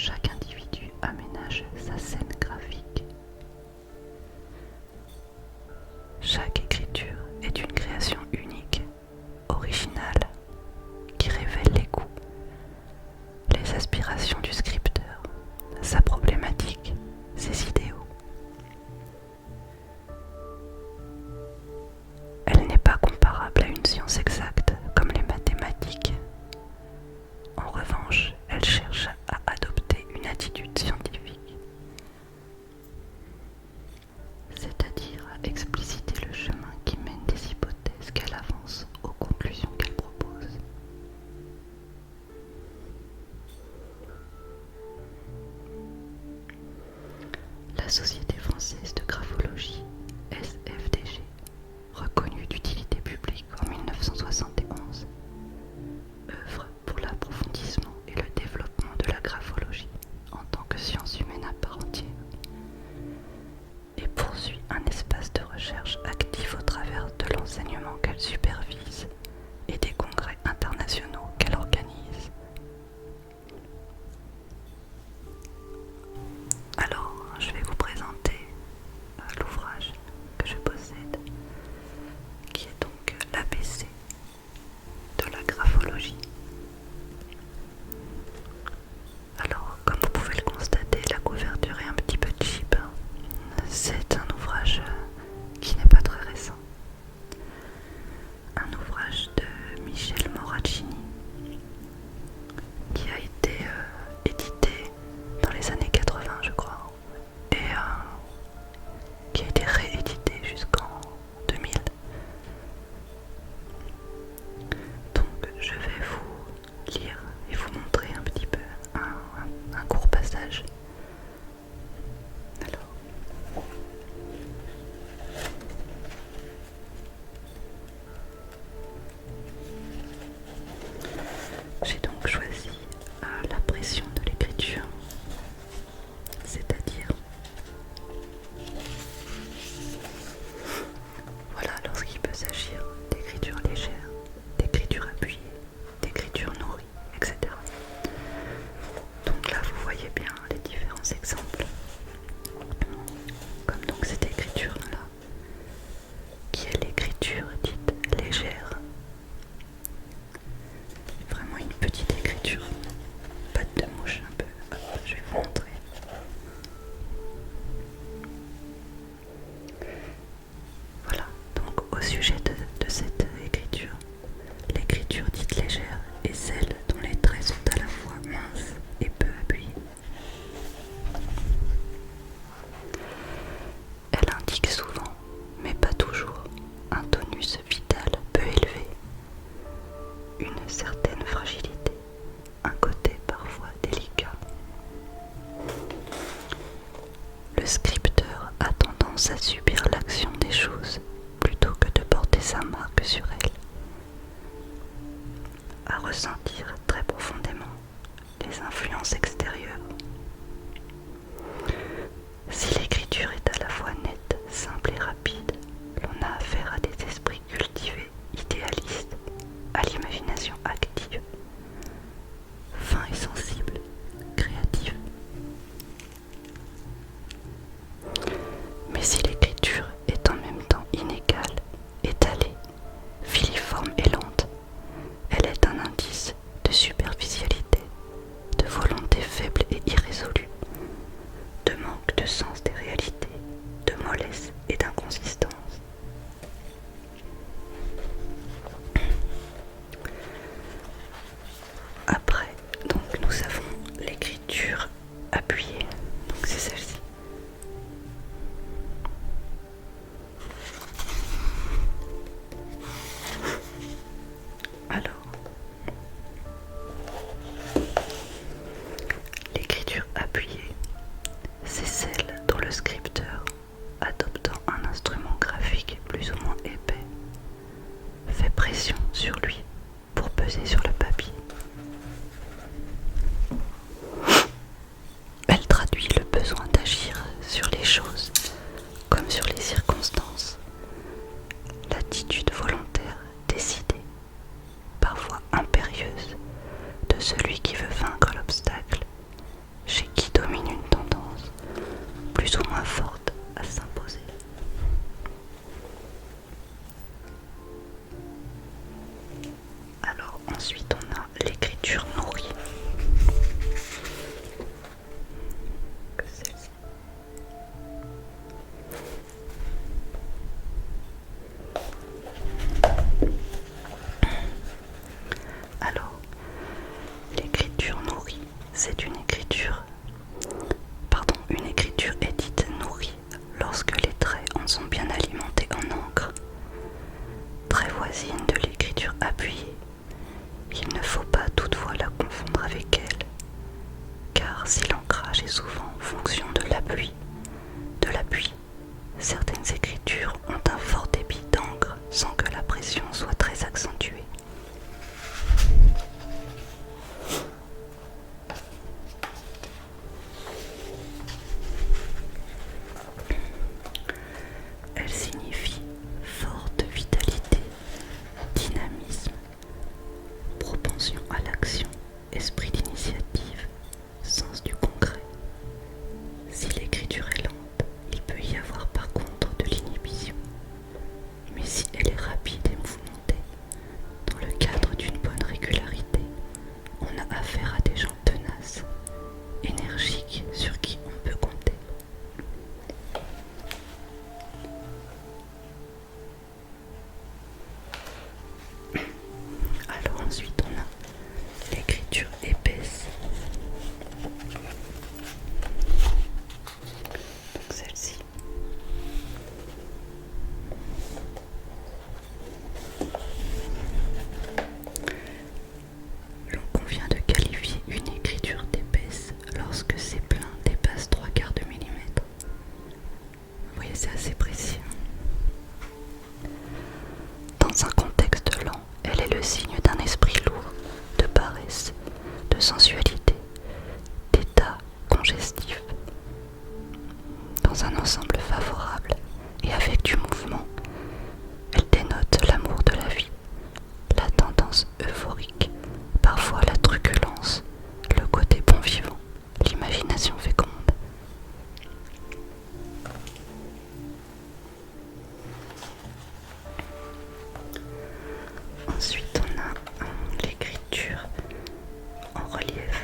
chaque individu aménage sa scène graphique. Chaque écriture est une création unique, originale, qui révèle les goûts, les aspirations du scripteur, sa problématique, ses idéaux. Elle n'est pas comparable à une science exacte comme les mathématiques. En revanche, elle cherche à adopter une attitude scientifique, c'est-à-dire à expliciter le chemin qui mène des hypothèses qu'elle avance aux conclusions qu'elle propose. La Société française de graphologie, SFDG, reconnue d'utilité publique en 1971, œuvre pour l'approfondissement et le développement de la graphologie en tant que science humaine à part entière et poursuit un espace de recherche actif au travers de l'enseignement qu'elle supervise et des congrès internationaux qu'elle organise. Alors, je vais vous présenter l'ouvrage que je possède, qui est donc l'ABC de la graphologie. Alors, comme vous pouvez le constater, la couverture est un petit peu cheap. C'est un ouvrage qui n'est pas très récent. Un ouvrage de Michel Moracini qui a été édité dans les années 80, je crois, et qui a été réédité jusqu'en 2000. Donc je vais vous lire et vous montrer un petit peu un court passage. Alors, j'ai donc choisi la pression de l'écriture, c'est-à-dire voilà, lorsqu'il peut s'agir d'écriture légère, d'écriture appuyée, d'écriture nourrie, etc. Donc là vous voyez bien les différents exemples, comme donc cette écriture là, qui est l'écriture dite légère. Vraiment une petite écriture, patte de mouche un peu. Hop, je vais vous montrer. Voilà, donc au sujet de cette écriture, l'écriture dite légère est celle dont les traits sont à la fois minces et peu appuyés. Elle indique souvent, mais pas toujours, un tonus vital peu élevé, une certaine fragilité, un côté parfois délicat. Le scripteur a tendance à subir l'action des choses plutôt que de porter sa marque sur elles, à ressentir très profondément les influences extérieures. Si l'écriture est à la fois nette, simple et rapide, l'on a affaire à des esprits cultivés, idéalistes, à l'imagination active, fins et sensibles, créatifs. Mais si l'écriture est en même temps inégale, étalée, filiforme et lente, elle est un indice de superficialité, de volonté faible et irrésolue, de manque de sens des réalités, de mollesse et d'inconsistance. Après, donc nous avons l'écriture appuyée, donc c'est celle-ci. Alors, l'écriture appuyée, c'est celle dont le scripteur, adoptant un instrument graphique plus ou moins épais, fait pression sur lui pour peser sur le papier. Elle traduit le besoin d'agir sur les choses comme sur les circonstances, l'attitude volontaire, décidée, parfois impérieuse, de celui qui veut vaincre l'obstacle, C'est une écriture est dite nourrie lorsque les traits en sont bien alimentés en encre. Très voisine de l'écriture appuyée, il ne faut pas toutefois la confondre avec elle, car si l'ancrage est souvent en fonction de l'appui, certaines écritures ont un fort débit d'encre sans que la pression soit très accentuée. Elle signifie forte vitalité, dynamisme, propension à l'action, esprit d'initiative, sens du concret. Si l'écriture est lente, il peut y avoir par contre de l'inhibition. Mais si elle est rapide et mouvementée, dans le cadre d'une bonne régularité, on a affaire à des gens tenaces, énergiques, sur qui on peut compter. Alors ensuite on a l'écriture épaisse. Donc celle-ci. L'on convient de qualifier une écriture d'épaisse lorsque ses pleins dépassent 3/4 de millimètre. Vous voyez, c'est assez précis. Dans un contexte lent, elle est le signe d'un esprit lourd, de paresse, de sensualité, d'état congestif. Dans un ensemble favorable et avec du mouvement, elle dénote l'amour de la vie, la tendance euphorique, parfois la truculence, le côté bon vivant, l'imagination féconde. Ensuite, on a l'écriture en relief.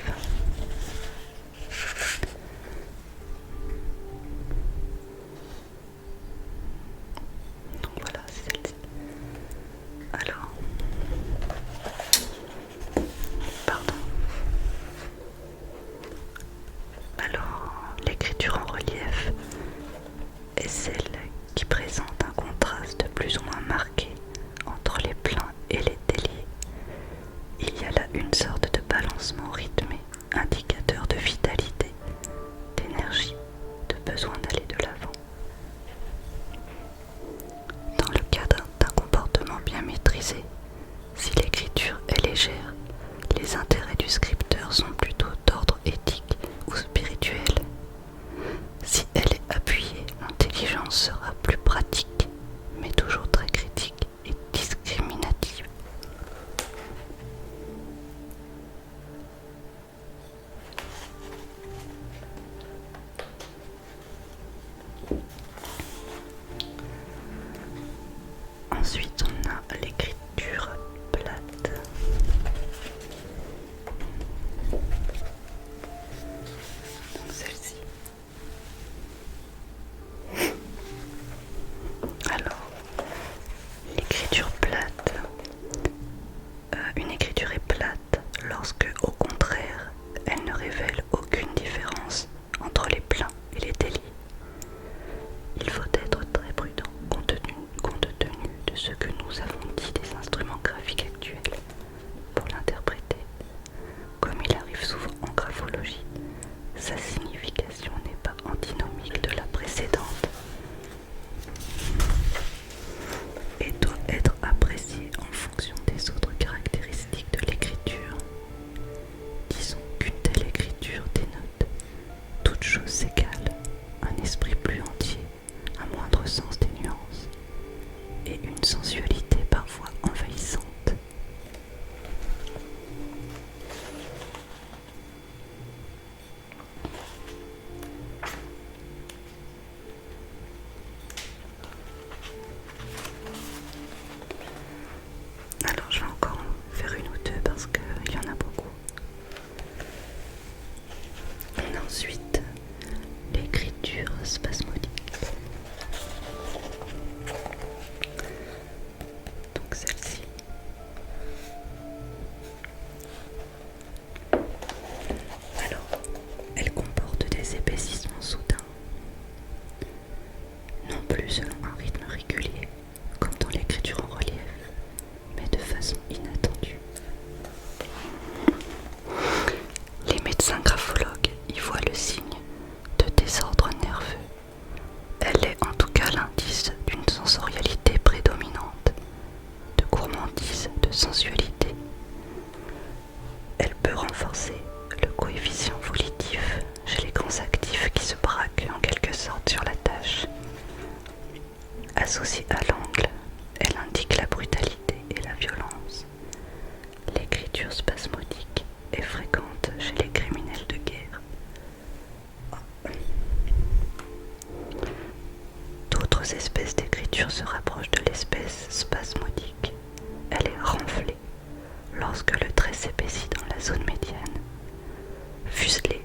fuselées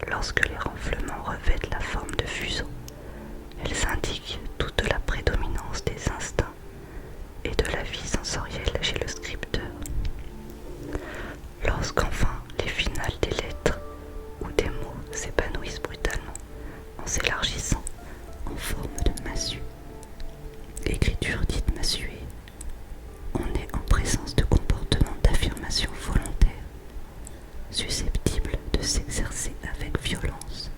lorsque les renflements revêtent la forme de fuseaux. Elles indiquent toute la prédominance des instincts et de la vie sensorielle chez le scripteur. Lorsqu'enfin les finales des lettres ou des mots s'épanouissent brutalement en s'élargissant en forme de massue, écriture dite massuée, on est en présence de comportements d'affirmation volontaire, susceptibles de s'exercer avec violence.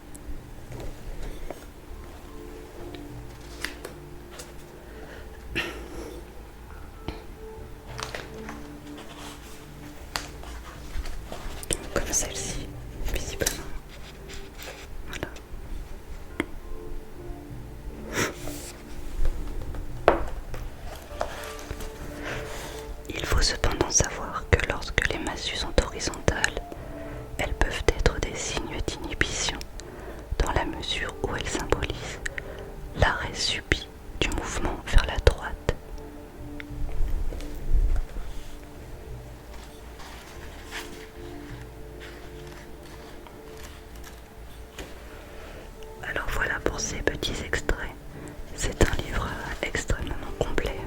Comme celle-ci, visiblement. Voilà. Il faut cependant savoir que lorsque les massues sont horizontales, elles peuvent être des signes d'inhibition dans la mesure où elles symbolisent l'arrêt subit du mouvement vers la droite. Alors voilà pour ces petits extraits. C'est un livre extrêmement complet.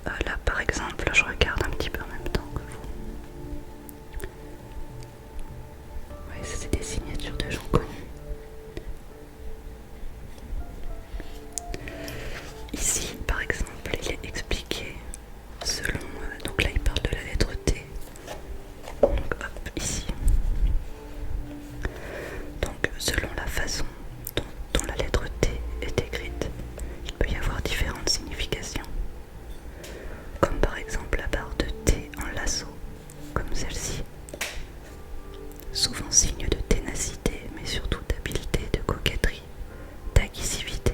Là par exemple, je regarde un petit peu en même temps que vous. Ouais, c'est des signatures de gens connus. Ici par exemple, il est expliqué selon, donc là il parle de la lettre T. Donc hop, ici. Donc selon la façon dont la lettre T est écrite, il peut y avoir différentes significations. Comme par exemple la barre de T en lasso, comme celle-ci. Souvent signe de ténacité, mais surtout d'habileté, de coquetterie, d'agressivité.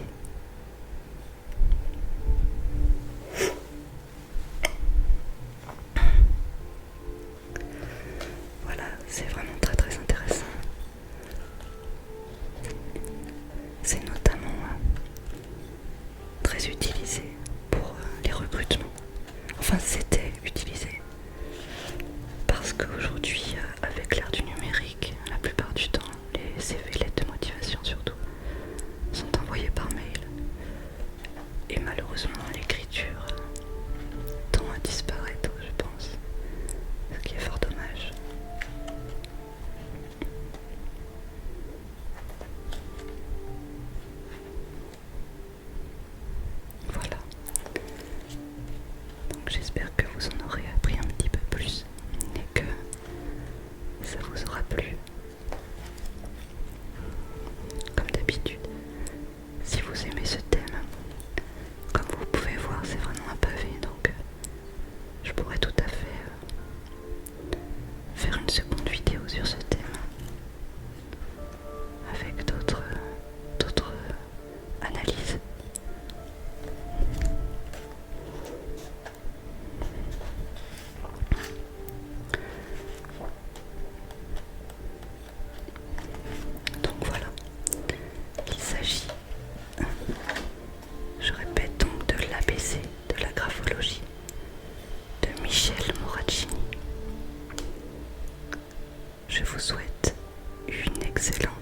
Voilà, c'est vraiment très très intéressant. C'est notamment très utilisé pour les recrutements. Enfin, c'était utilisé parce qu'aujourd'hui, avec l'ère du numérique, la plupart du temps, les CV, lettres de motivation surtout, sont envoyés par mail. Et malheureusement, l'écriture tend à disparaître, je pense, ce qui est fort dommage. Voilà. Donc j'espère que vous en aurez appris un petit peu plus et que ça vous aura plu. Comme d'habitude, si vous aimez ce thème, comme vous pouvez voir, c'est vraiment un pavé, donc je pourrais tout à fait faire une seconde vidéo sur ce thème avec d'autres analyses. Donc voilà, il s'agit, je répète donc, de l'ABC de la graphologie de Michel Moracchini. Je vous souhaite une excellente